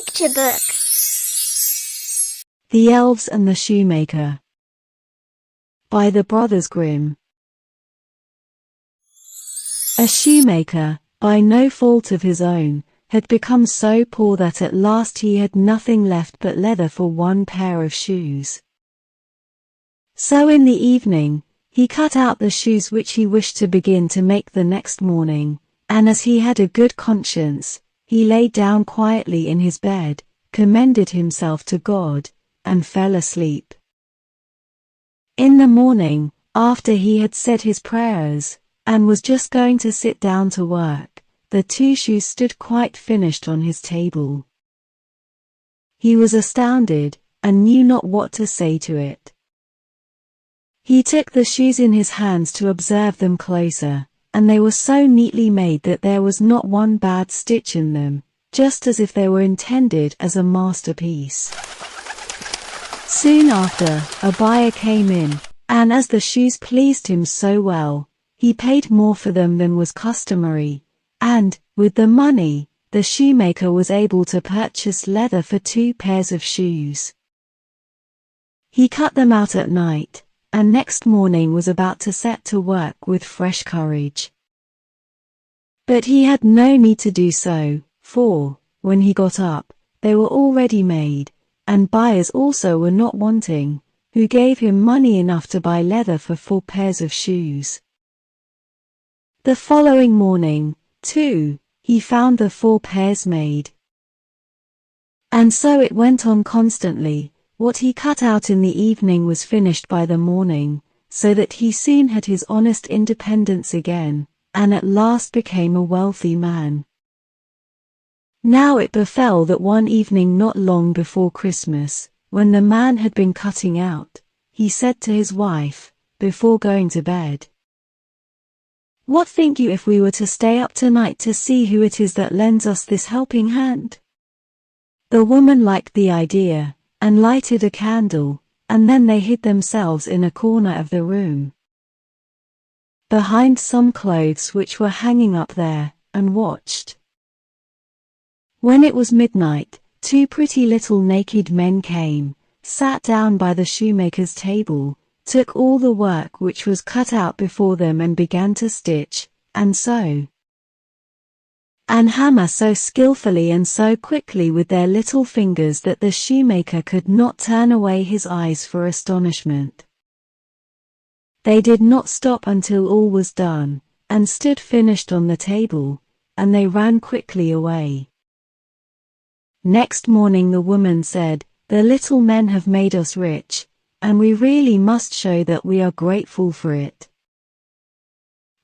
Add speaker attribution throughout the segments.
Speaker 1: Picture Book.
Speaker 2: The Elves and the Shoemaker, by the Brothers Grimm. A shoemaker, by no fault of his own, had become so poor that at last he had nothing left but leather for one pair of shoes. So in the evening, he cut out the shoes which he wished to begin to make the next morning, and as he had a good conscience, he lay down quietly in his bed, commended himself to God, and fell asleep. In the morning, after he had said his prayers, and was just going to sit down to work, the two shoes stood quite finished on his table. He was astounded, and knew not what to say to it. He took the shoes in his hands to observe them closer, and they were so neatly made that there was not one bad stitch in them, just as if they were intended as a masterpiece. Soon after, a buyer came in, and as the shoes pleased him so well, he paid more for them than was customary, and, with the money, the shoemaker was able to purchase leather for 2 pairs of shoes. He cut them out at night, and next morning was about to set to work with fresh courage. But he had no need to do so, for, when he got up, they were already made, and buyers also were not wanting, who gave him money enough to buy leather for 4 pairs of shoes. The following morning, too, he found the 4 pairs made. And so it went on constantly. What he cut out in the evening was finished by the morning, so that he soon had his honest independence again, and at last became a wealthy man. Now it befell that one evening not long before Christmas, when the man had been cutting out, he said to his wife, before going to bed, "What think you if we were to stay up tonight to see who it is that lends us this helping hand?" The woman liked the idea, and lighted a candle, and then they hid themselves in a corner of the room, behind some clothes which were hanging up there, and watched. When it was midnight, 2 pretty little naked men came, sat down by the shoemaker's table, took all the work which was cut out before them and began to stitch, and sew, and hammer so skillfully and so quickly with their little fingers that the shoemaker could not turn away his eyes for astonishment. They did not stop until all was done, and stood finished on the table, and they ran quickly away. Next morning the woman said, "The little men have made us rich, and we really must show that we are grateful for it.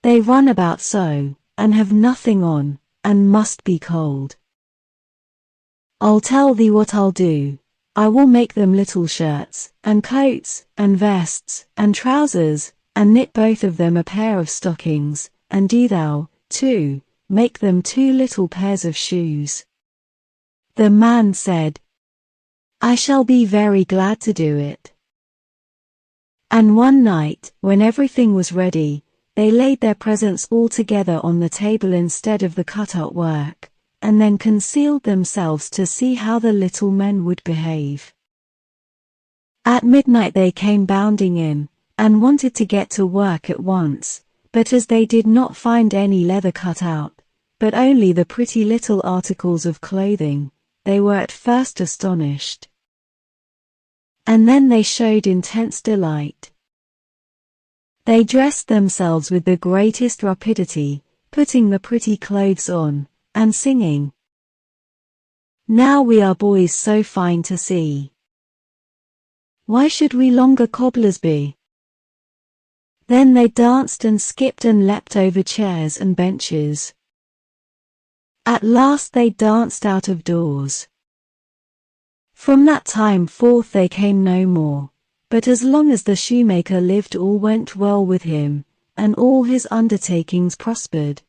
Speaker 2: They run about so, and have nothing on, and must be cold. I'll tell thee what I'll do. I will make them little shirts, and coats, and vests, and trousers, and knit both of them a pair of stockings, and do thou, too, make them 2 little pairs of shoes." The man said, "I shall be very glad to do it." And one night, when everything was ready, they laid their presents all together on the table instead of the cut-out work, and then concealed themselves to see how the little men would behave. At midnight they came bounding in, and wanted to get to work at once, but as they did not find any leather cut out, but only the pretty little articles of clothing, they were at first astonished. And then they showed intense delight. They dressed themselves with the greatest rapidity, putting the pretty clothes on, and singing, "Now we are boys so fine to see. Why should we longer cobblers be?" Then they danced and skipped and leapt over chairs and benches. At last they danced out of doors. From that time forth they came no more. But as long as the shoemaker lived all went well with him, and all his undertakings prospered.